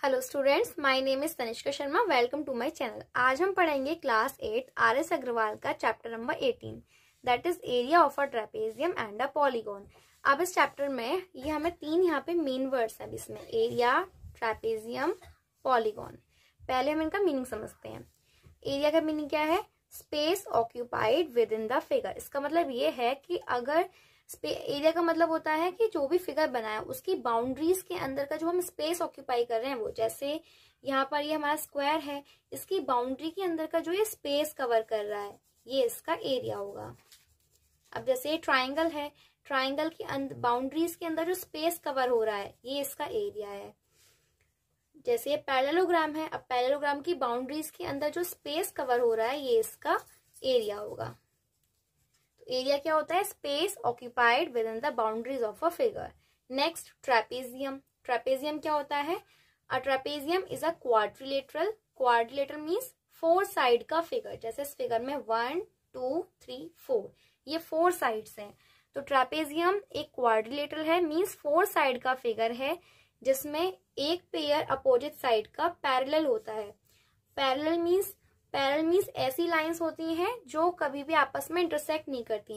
Hello students, my name is Tanishka Sharma. Welcome to my channel. आज हम पढ़ेंगे क्लास 8 आर.एस. अग्रवाल का chapter number 18 that is area of a trapezium and a polygon. अब इस chapter में ये हमें तीन यहाँ पे मेन वर्ड्स हैं इसमें, एरिया, ट्रेपेजियम, पॉलीगॉन। पहले हम इनका मीनिंग समझते हैं। एरिया का मीनिंग क्या है? Space occupied within the figure. इसका मतलब ये है कि अगर एरिया का मतलब होता है कि जो भी फिगर बना है उसकी बाउंड्रीज के अंदर का जो हम स्पेस ऑक्यूपाई कर रहे हैं वो, जैसे यहाँ पर ये हमारा स्क्वायर है, इसकी बाउंड्री के अंदर का जो ये स्पेस कवर कर रहा है ये इसका एरिया होगा। अब जैसे ये ट्राइंगल है, ट्राइंगल की बाउंड्रीज के अंदर जो स्पेस कवर हो रहा है ये इसका एरिया है। जैसे ये पैरेललोग्राम है, अब पैरेललोग्राम की बाउंड्रीज के अंदर जो स्पेस कवर हो रहा है ये इसका एरिया होगा। एरिया क्या होता है? Space occupied within the boundaries of a figure. Next, trapezium. Trapezium क्या होता है? A trapezium is a quadrilateral. Quadrilateral means 4 side का फिगर। जैसे इस फिगर में 1 2 3 4 ये 4 साइड्स हैं। तो ट्रेपेजियम एक क्वाड्रिलेटरल है, मीन्स 4 साइड का फिगर है जिसमें एक पेयर अपोजिट साइड का पैरेलल होता है। पैरेलल मीन्स ऐसी लाइंस होती हैं जो कभी भी आपस में इंटरसेक्ट नहीं करती।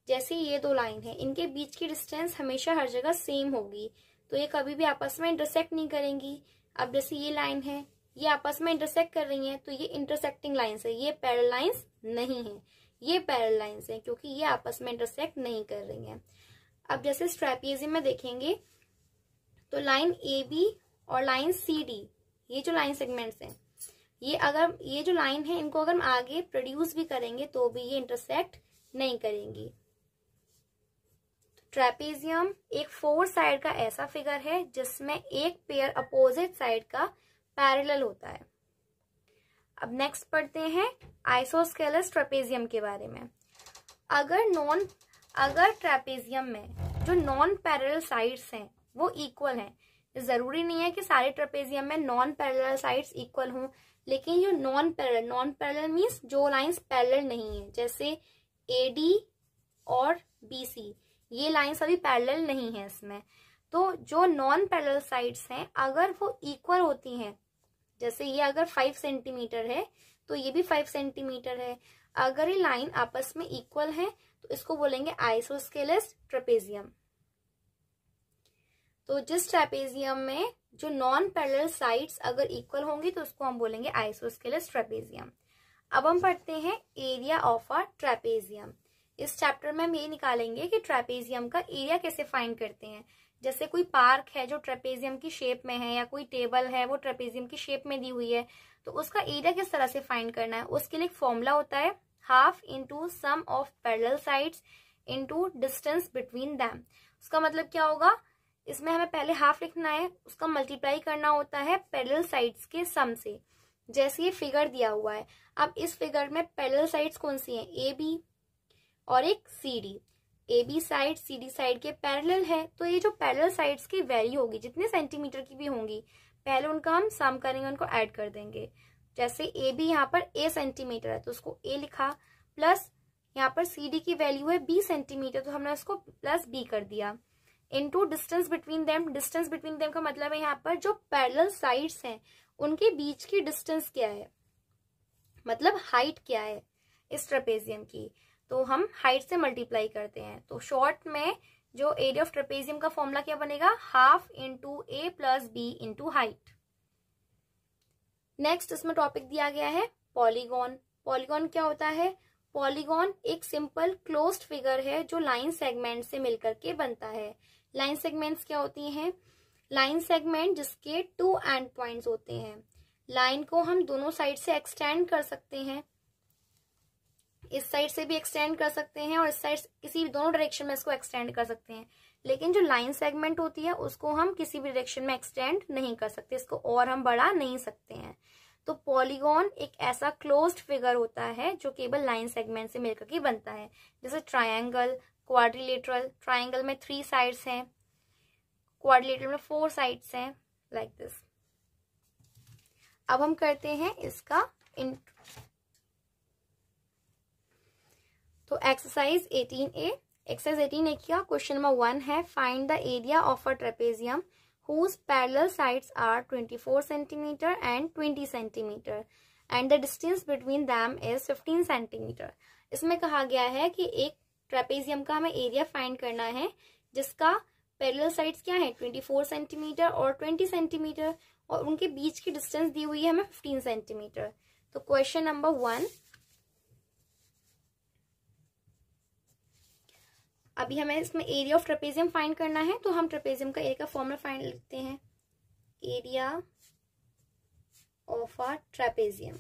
जैसे ये दो लाइन है, इनके बीच की डिस्टेंस हमेशा हर जगह सेम होगी, तो ये कभी भी आपस में इंटरसेक्ट नहीं करेंगी। अब जैसे ये लाइन है, ये आपस में इंटरसेक्ट कर रही हैं, तो ये इंटरसेक्टिंग लाइंस है, ये पैरेलल लाइंस नहीं है, ये पैरेलल लाइंस है क्योंकि ये आपस में इंटरसेक्ट नहीं कर रही हैं। अब जैसे ट्रेपेजियम में देखेंगे तो लाइन AB और लाइन CD, ये जो लाइन सेगमेंट्स हैं, ये जो लाइन है इनको अगर हम आगे प्रोड्यूस भी करेंगे तो भी ये इंटरसेक्ट नहीं करेंगी। ट्रेपेजियम एक 4 साइड का ऐसा फिगर है जिसमें एक पेयर अपोजिट साइड का पैरेलल होता है। अब नेक्स्ट पढ़ते हैं आइसोस्केलस ट्रेपेजियम के बारे में। अगर ट्रेपेजियम में जो नॉन पैरेलल साइड्स हैं वो इक्वल हैं, जरूरी नहीं है कि सारे ट्रेपेजियम में नॉन पैरेलल साइड्स इक्वल हों, लेकिन जो नॉन पैरेलल मीन्स जो लाइंस पैरेलल नहीं है, जैसे AD और BC ये लाइंस अभी पैरेलल नहीं है इसमें। तो जो नॉन पैरेलल साइड्स हैं अगर वो इक्वल होती हैं, जैसे ये अगर 5 सेंटीमीटर है तो ये भी 5 सेंटीमीटर है, अगर ये लाइन आपस में इक्वल है तो इसको बोलेंगे आइसोस्केलस ट्रेपेजियम। तो जिस ट्रेपेजियम में जो नॉन पैरेलल साइड्स अगर इक्वल होंगी तो उसको हम बोलेंगे आइसोस्केलस ट्रेपेजियम। अब हम पढ़ते हैं एरिया ऑफ अ ट्रेपेजियम। इस चैप्टर में हम ये निकालेंगे कि ट्रेपेजियम का एरिया कैसे फाइंड करते हैं। जैसे कोई पार्क है जो ट्रेपेजियम की शेप में है, या कोई टेबल है वो ट्रेपेजियम की शेप में दी हुई है, तो उसका एरिया किस तरह से फाइंड करना है। उसके लिए एक फॉर्मूला होता है, half into sum of parallel sides into distance between them. उसका मतलब क्या होगा? इसमें हमें पहले हाफ लिखना है, उसका मल्टीप्लाई करना होता है पैरेलल साइड्स के सम से। जैसे ये फिगर दिया हुआ है, अब इस फिगर में पैरेलल साइड्स कौन सी हैं? AB और एक CD। AB side CD side के पैरेलल है, तो ये जो पैरेलल साइड्स की वैल्यू होगी जितने सेंटीमीटर की भी होंगी, पहले उनका हम सम करेंगे, उनको ऐड कर देंगे। जैसे AB यहाँ पर A सेंटीमीटर है तो उसको A लिखा, प्लस यहाँ पर CD की वैल्यू है B सेंटीमीटर तो हमने उसको प्लस B कर दिया, into distance between them. Distance between them का मतलब है यहाँ पर जो पैरेलल साइड्स हैं उनके बीच की डिस्टेंस क्या है, मतलब हाइट क्या है इस ट्रेपेजियम की, तो हम हाइट से मल्टीप्लाई करते हैं। तो शॉर्ट में जो एरिया ऑफ ट्रेपेजियम का फॉर्मूला क्या बनेगा? Half into A plus B into height. Next इसमें टॉपिक दिया गया है पॉलीगॉन। पॉलीगॉन क्या होता है? पॉलीगॉन एक सिंपल क्लोज्ड फिगर है जो लाइन सेगमेंट से मिलकर के बनता है। लाइन सेगमेंट्स क्या होती हैं? लाइन सेगमेंट जिसके 2 एंड पॉइंट्स होते हैं। लाइन को हम दोनों साइड से एक्सटेंड कर सकते हैं, इस साइड से भी एक्सटेंड कर सकते हैं और इस साइड किसी भी दोनों डायरेक्शन में इसको एक्सटेंड कर सकते हैं, लेकिन जो लाइन सेगमेंट होती है उसको हम किसी भी डायरेक्शन में एक्सटेंड नहीं कर सकते, इसको और हम बढ़ा नहीं सकते हैं। तो पॉलीगॉन एक ऐसा क्लोज्ड फिगर होता है जो केवल लाइन सेगमेंट से मिलकर के बनता है। जैसे ट्रायंगल, क्वाड्रिलेटरल, ट्रायंगल में 3 साइड्स हैं, क्वाड्रिलेटरल में 4 साइड्स हैं, लाइक दिस। अब हम करते हैं इसका तो एक्सरसाइज 18A एक्सरसाइज 18 किया। क्वेश्चन नंबर 1 है find the area of a trapezium whose parallel sides are 24 centimeter and 20 centimeter and the distance between them is 15 centimeter। इसमें कहा गया है कि एक ट्रेपेजियम का हमें एरिया फाइंड करना है जिसका पैरेलल साइड्स क्या है 24 सेंटीमीटर और 20 सेंटीमीटर और उनके बीच की डिस्टेंस दी हुई है हमें 15 सेंटीमीटर। तो क्वेश्चन नंबर 1, अभी हमें इसमें एरिया ऑफ ट्रेपेजियम फाइंड करना है, तो हम ट्रेपेजियम का एरिया का फॉर्मूला फाइंड लिखते हैं। Area of a trapezium,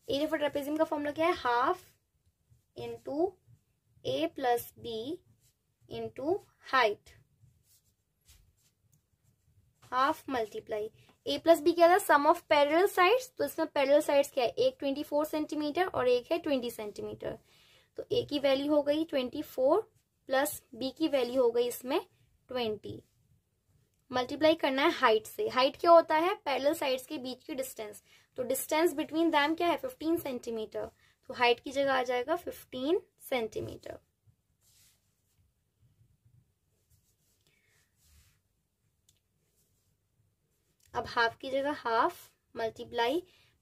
area of trapezium का फॉर्मूला क्या है, half into A plus B into height, half multiply A plus B क्या था, सम ऑफ पैरेलल साइड्स। तो इसमें पैरेलल साइड्स क्या है, एक 24 सेंटीमीटर और एक है 20 सेंटीमीटर। तो ए की वैल्यू हो गई 24 प्लस बी की वैल्यू हो गई इसमें 20। मल्टीप्लाई करना है हाइट से। हाइट क्या होता है, पैरेलल साइड्स के बीच की डिस्टेंस। तो डिस्टेंस बिटवीन दैम क्या है 15 सेंटीमीटर। तो हाइट की जगह आ जाएगा 15 सेंटीमीटर। अब हाफ की जगह हाफ मल्टीप्लाई,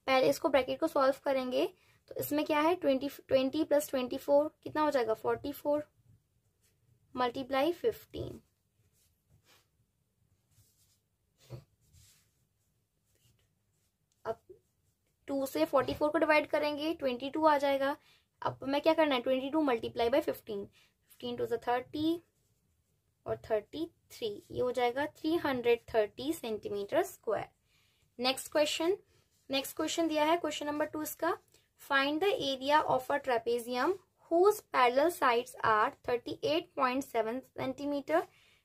पहले इसको ब्रैकेट को सॉल्व करेंगे तो इसमें क्या है 20 प्लस 24 कितना हो जाएगा 44 मल्टीप्लाई 15। अब 2 से 44 को डिवाइड करेंगे 22 आ जाएगा। अब मैं क्या करना है 22 मल्टीप्लाई बाय 15, 15 टू 30 और 33, ये हो जाएगा 330 सेंटीमीटर स्क्वायर। नेक्स्ट क्वेश्चन दिया है क्वेश्चन नंबर 2 इसका, find the area of a trapezium whose parallel sides are 38.7 centimeter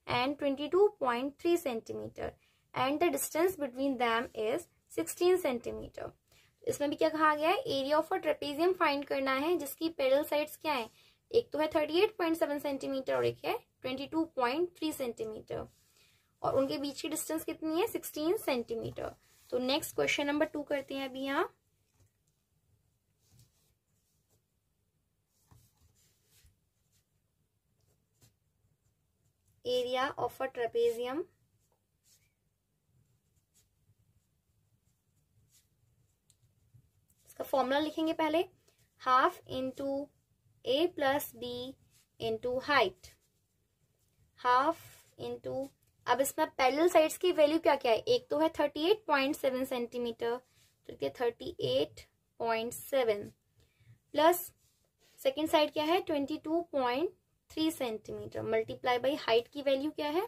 and 22.3 centimeter and the distance between them is 16 centimeter। इसमें भी क्या कहा गया है, area of a trapezium find करना है जिसकी पैरेलल साइड्स क्या है, एक तो है 38.7 सेंटीमीटर और एक है 22.3 सेंटीमीटर और उनके बीच की डिस्टेंस कितनी है 16 सेंटीमीटर। तो नेक्स्ट क्वेश्चन नंबर 2 करते हैं अभी यहाँ। एरिया ऑफ अ ट्रेपेजियम, इसका फॉर्मूला लिखेंगे पहले, half into A plus B into height, half into, अब इसमें पैरेलल साइड्स की वैल्यू क्या क्या है, एक तो है 38.7 सेंटीमीटर तो ये 38.7 प्लस सेकेंड साइड क्या है 22.3 सेंटीमीटर मल्टीप्लाई बाई हाइट की वैल्यू क्या है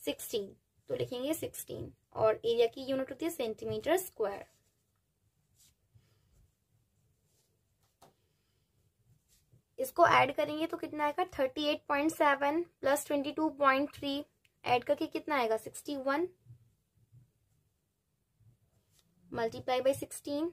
16, तो लिखेंगे 16 और एरिया की यूनिट होती है सेंटीमीटर स्क्वायर। इसको ऐड करेंगे तो कितना आएगा 38.7 प्लस 22.3 ऐड करके कितना आएगा 61 मल्टीप्लाई बाई 16।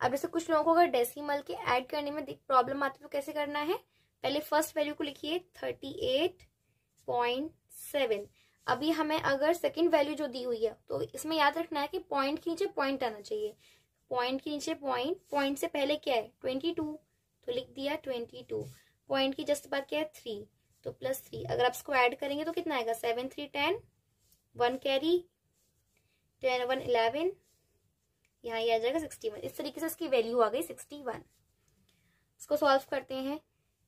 अब जैसे कुछ लोगों को अगर डेसिमल के ऐड करने में प्रॉब्लम आती है तो कैसे करना है, पहले फर्स्ट वैल्यू को लिखिए 38.7। अभी हमें अगर सेकंड वैल्यू जो दी हुई है तो इसमें याद रखना है कि पॉइंट के नीचे पॉइंट आना चाहिए, पॉइंट के नीचे पॉइंट से पहले क्या है 22 तो लिख दिया 22, पॉइंट की जस्ट बाद क्या है 3 तो प्लस 3। अगर आप इसको ऐड करेंगे तो कितना आएगा 7 3 10, 1 कैरी 10 1 11, यहाँ ये आ जाएगा 61। इस तरीके से इसकी वैल्यू आ गई 61। इसको सॉल्व करते हैं।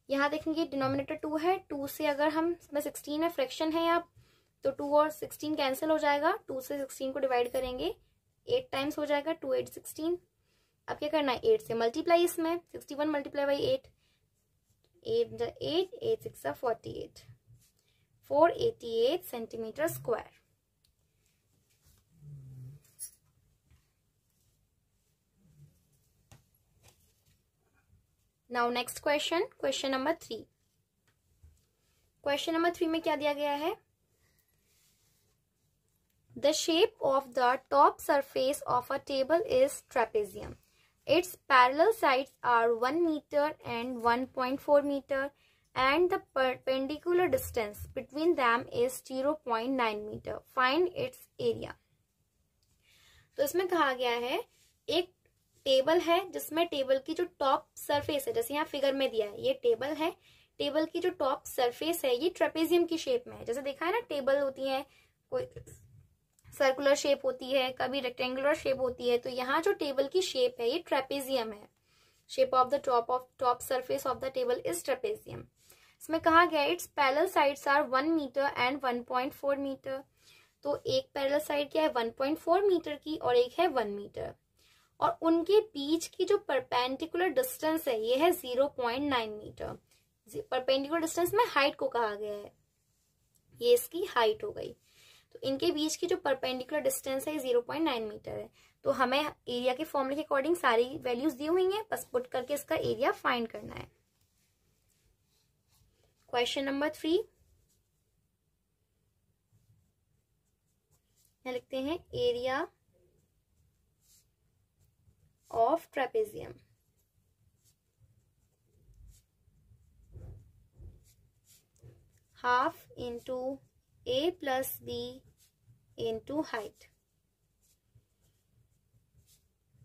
यहाँ देखेंगे डिनोमिनेटर 2 है, 2 से अगर हम इसमें 16 है फ्रैक्शन है यहाँ तो 2 और 16 कैंसिल हो जाएगा, 2 से 16 को डिवाइड करेंगे 8 टाइम्स हो जाएगा 2 8 16। अब क्या करना है 8 से मल्टीप्लाई, इसमें 61 multiply by 8 8 8 6 48 488 centimetre square. Now next question number 3। Question number 3 में क्या दिया गया है, the shape of the top surface of a table is trapezium. Its parallel sides are 1 meter and 1.4 meter and the perpendicular distance between them is 0.9 meter. Find its area। तो इसमें कहा गया है एक टेबल है जिसमें टेबल की जो टॉप सरफेस है, जैसे यहाँ फिगर में दिया है, ये टेबल है, टेबल की जो टॉप सरफेस है ये ट्रेपेजियम की शेप में है। जैसे देखा है ना, टेबल होती है, कोई सर्कुलर शेप होती है, कभी रेक्टेंगुलर शेप होती है, तो यहाँ जो टेबल की शेप है ये ट्रेपेजियम है। Shape of the top surface of the table is trapezium. इसमें कहा गया its parallel sides are 1 metre and 1.4 metre. तो एक पैरेलल साइड क्या है 1.4 मीटर की और एक है 1 मीटर, और उनके बीच की जो परपेंडिकुलर डिस्टेंस है ये है 0.9 मीटर। परपेंडिकुलर डिस्टेंस में हाइट को कहा गया है, ये इसकी हाइट हो गई। तो इनके बीच की जो परपेंडिकुलर डिस्टेंस है 0.9 मीटर है। तो हमें एरिया के फॉर्मूले के अकॉर्डिंग सारी वैल्यूज दी हुई हैं, बस पुट करके इसका एरिया फाइंड करना है। क्वेश्चन नंबर 3 यहाँ लिखते हैं area of trapezium. Half into A plus B into height.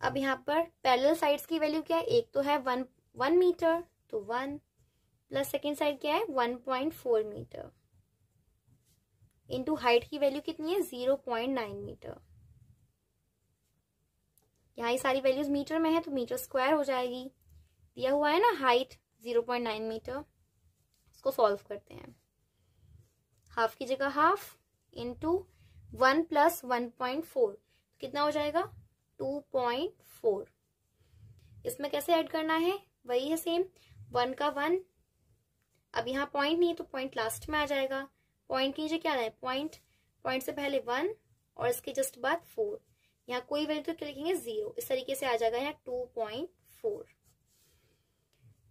अब यहाँ पर पैरेलल साइड्स की वैल्यू क्या है, एक तो है 1 मीटर, तो 1 प्लस सेकेंड साइड क्या है 1.4 मीटर, इंटू हाइट की वैल्यू कितनी है 0.9 मीटर। यहाँ ये सारी वैल्यूज मीटर में है तो मीटर स्क्वायर हो जाएगी। दिया हुआ है ना हाइट 0.9 मीटर, इसको सॉल्व करते हैं। हाफ की जगह हाफ इंटू 1 प्लस 1.4 कितना हो जाएगा 2.4। इसमें कैसे ऐड करना है, वही है सेम, 1 का 1, अब यहाँ पॉइंट नहीं है तो पॉइंट लास्ट में आ जाएगा। पॉइंट के नीचे क्या है पॉइंट से पहले 1 और इसके जस्ट बाद 4, यहाँ कोई वैल्यू तो क्या लिखेंगे 0, इस तरीके से आ जाएगा यहाँ 2.4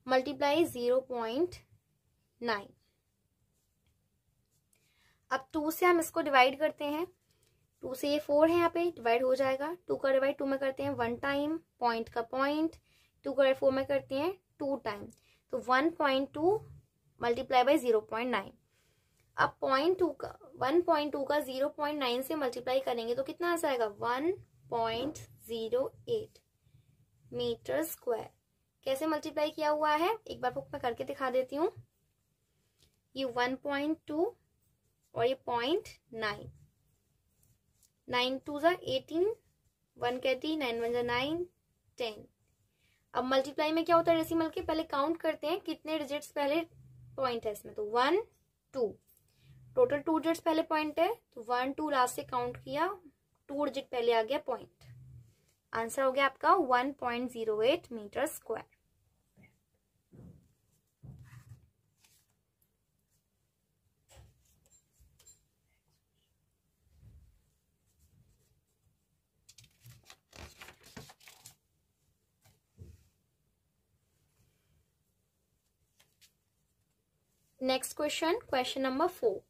मल्टीप्लाई 0.9। अब 2 से हम इसको डिवाइड करते हैं, 2 से ये 4 है यहाँ पे डिवाइड हो जाएगा। 2 का डिवाइड 2 में करते हैं 1 टाइम, पॉइंट का पॉइंट, 2 का डिवाइड 4 में करते हैं 2 टाइम, तो 1.2 मल्टीप्लाई बाई 0.9। अब 1.2 का 0.9 से मल्टीप्लाई करेंगे तो कितना आ जाएगा 1.08 मीटर स्क्वायर। कैसे मल्टीप्लाई किया हुआ है एक बार बुक में करके दिखा देती हूँ। ये 1.2 और ये 0.9, 9 2 जा 18, 1 कहती 9 1 जा 9 10। अब मल्टीप्लाई में क्या होता है डेसिमल के पहले काउंट करते हैं कितने डिजिट्स पहले पॉइंट है इसमें, तो 1 2 टोटल 2 डिजिट्स पहले पॉइंट है, तो 1 2 लास्ट से काउंट किया, 2 डिजिट पहले आ गया पॉइंट। आंसर हो गया आपका 1.08 metre square. Next question, question number 4।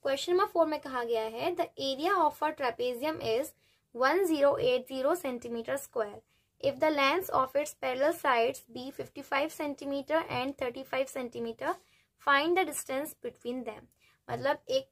Question number 4 में कहा गया है the area of a trapezium is 1080 centimetre square if the length of its parallel sides be 55 centimetre and 35 centimetre, find the distance between them. मतलब एक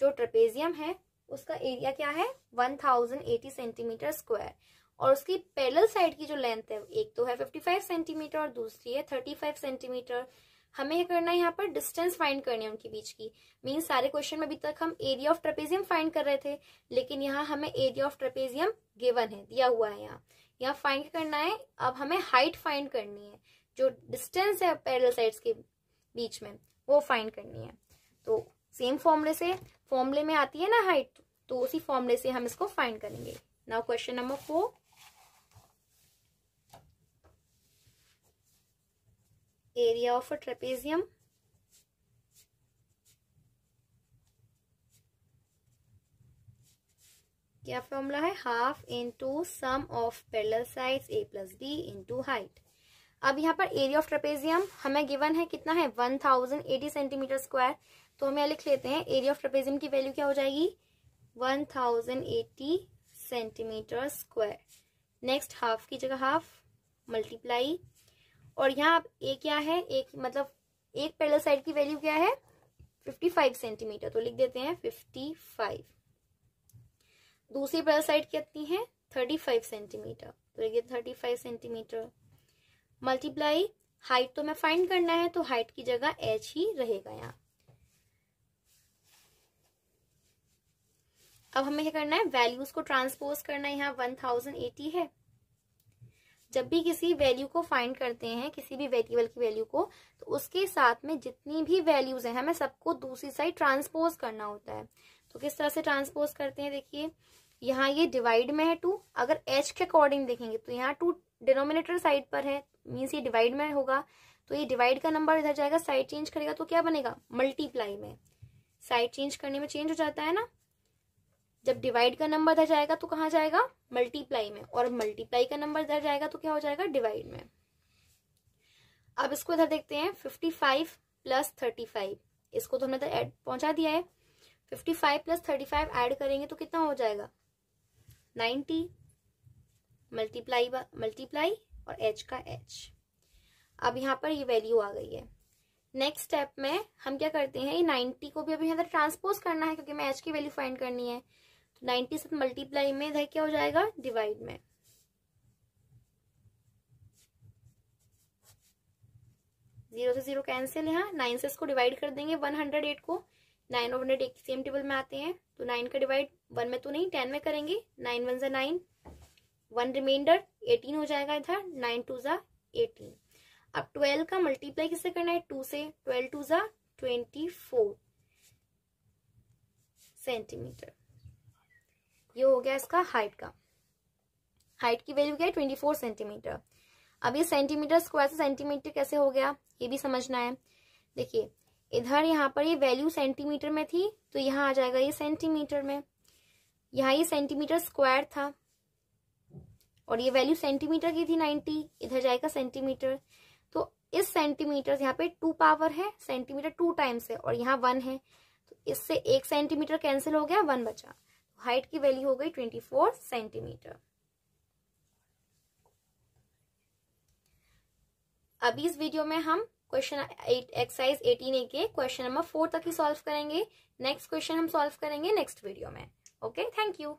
जो trapezium है उसका area क्या है 1080 सेंटीमीटर स्क्वायर, और उसकी पैरेलल साइड की जो लेंथ है एक तो है 55 सेंटीमीटर और दूसरी है 35 सेंटीमीटर। हमें क्या करना है यहाँ पर डिस्टेंस फाइंड करनी है उनके बीच की। मीन सारे क्वेश्चन में अभी तक हम एरिया ऑफ ट्रेपेजियम फाइंड कर रहे थे, लेकिन यहाँ हमें एरिया ऑफ ट्रेपेजियम गिवन है, दिया हुआ है। यहाँ फाइंड करना है, अब हमें हाइट फाइंड करनी है, जो डिस्टेंस है पैरेलल साइड्स के बीच में वो फाइंड करनी है। तो सेम फॉर्मूले में आती है ना हाइट, तो उसी फॉर्मूले से हम इसको फाइंड करेंगे। Now question number 4, area of a trapezium. क्या फॉर्मूला है, half into sum of parallel sides a plus B into height. अब यहाँ पर एरिया ऑफ ट्रेपेजियम हमें गिवन है कितना है 1080 सेंटीमीटर स्क्वायर, तो हम यहाँ लिख लेते हैं एरिया ऑफ ट्रेपेजियम की वैल्यू क्या हो जाएगी 1080 सेंटीमीटर स्क्वायर। नेक्स्ट हाफ की जगह हाफ मल्टीप्लाई, और यहाँ ए क्या है, एक मतलब एक पैरेलल साइड की वैल्यू क्या है 55 सेंटीमीटर, तो लिख देते हैं 55। दूसरी पैरेलल साइड कितनी है 35 सेंटीमीटर, तो ये 35 सेंटीमीटर। मल्टीप्लाई हाइट तो मैं फाइंड करना है, तो हाइट की जगह h ही रहेगा यहाँ। अब हमें क्या करना है, वैल्यूज को ट्रांसपोज करना है। यहाँ 1080 है। जब भी किसी वैल्यू को फाइंड करते हैं, किसी भी वेरिएबल की वैल्यू को, तो उसके साथ में जितनी भी वैल्यूज हैं हमें सबको दूसरी साइड ट्रांसपोज करना होता है। तो किस तरह से ट्रांसपोज करते हैं, देखिए यहाँ ये डिवाइड में है 2, अगर h के अकॉर्डिंग देखेंगे तो यहाँ 2 डिनोमिनेटर साइड पर है, मीन्स ये डिवाइड में होगा, तो ये डिवाइड का नंबर इधर जाएगा, साइड चेंज करेगा तो क्या बनेगा, मल्टीप्लाई में। साइड चेंज करने में चेंज हो जाता है ना, जब डिवाइड का नंबर इधर जाएगा तो कहाँ जाएगा, मल्टीप्लाई में, और मल्टीप्लाई का नंबर इधर जाएगा तो क्या हो जाएगा, डिवाइड में। अब इसको इधर देखते हैं, 55 प्लस 35, इसको तो हमने इधर ऐड पहुंचा दिया है। 55 प्लस 35 ऐड करेंगे तो कितना हो जाएगा, 90, मल्टीप्लाई और h का h। अब यहाँ पर ये वैल्यू आ गई है। नेक्स्ट स्टेप में हम क्या करते हैं, ये 90 को भी अभी यहाँ ट्रांसपोज करना है, क्योंकि हमें h की वैल्यू फाइंड करनी है। तो 90 से मल्टीप्लाई में इधर क्या हो जाएगा, डिवाइड में। जीरो से जीरो कैंसिल, यहाँ 9 से इसको डिवाइड कर देंगे 108 को। 9 और 108 सेम टेबल में आते हैं, तो 9 का डिवाइड 1 में तो नहीं 10 में करेंगे। 9 1 जा 9, 1 रिमाइंडर 18 हो जाएगा इधर, 9 2 जा 18। अब 12 का मल्टीप्लाई किससे करना है, 2 से। 12 2 जा 24 सेंटीमीटर। ये हो गया इसका हाइट का। हाइट की वैल्यू क्या है, 24 सेंटीमीटर। अब ये सेंटीमीटर स्क्वायर से सेंटीमीटर कैसे हो गया, ये भी समझना है। देखिए इधर यहाँ पर ये वैल्यू सेंटीमीटर में थी, तो यहाँ आ जाएगा ये सेंटीमीटर में। यहाँ ये सेंटीमीटर स्क्वायर था और ये वैल्यू सेंटीमीटर की थी 90, इधर जाएगा सेंटीमीटर। तो इस सेंटीमीटर यहाँ पे 2 पावर है, सेंटीमीटर 2 टाइम्स है, और यहाँ 1 है, तो इससे 1 सेंटीमीटर कैंसिल हो गया, 1 बचा। हाइट की वैल्यू हो गई 24 सेंटीमीटर। अभी इस वीडियो में हम क्वेश्चन एक्सरसाइज 18A के क्वेश्चन नंबर 4 तक ही सॉल्व करेंगे। नेक्स्ट क्वेश्चन हम सॉल्व करेंगे नेक्स्ट वीडियो में। Okay, thank you.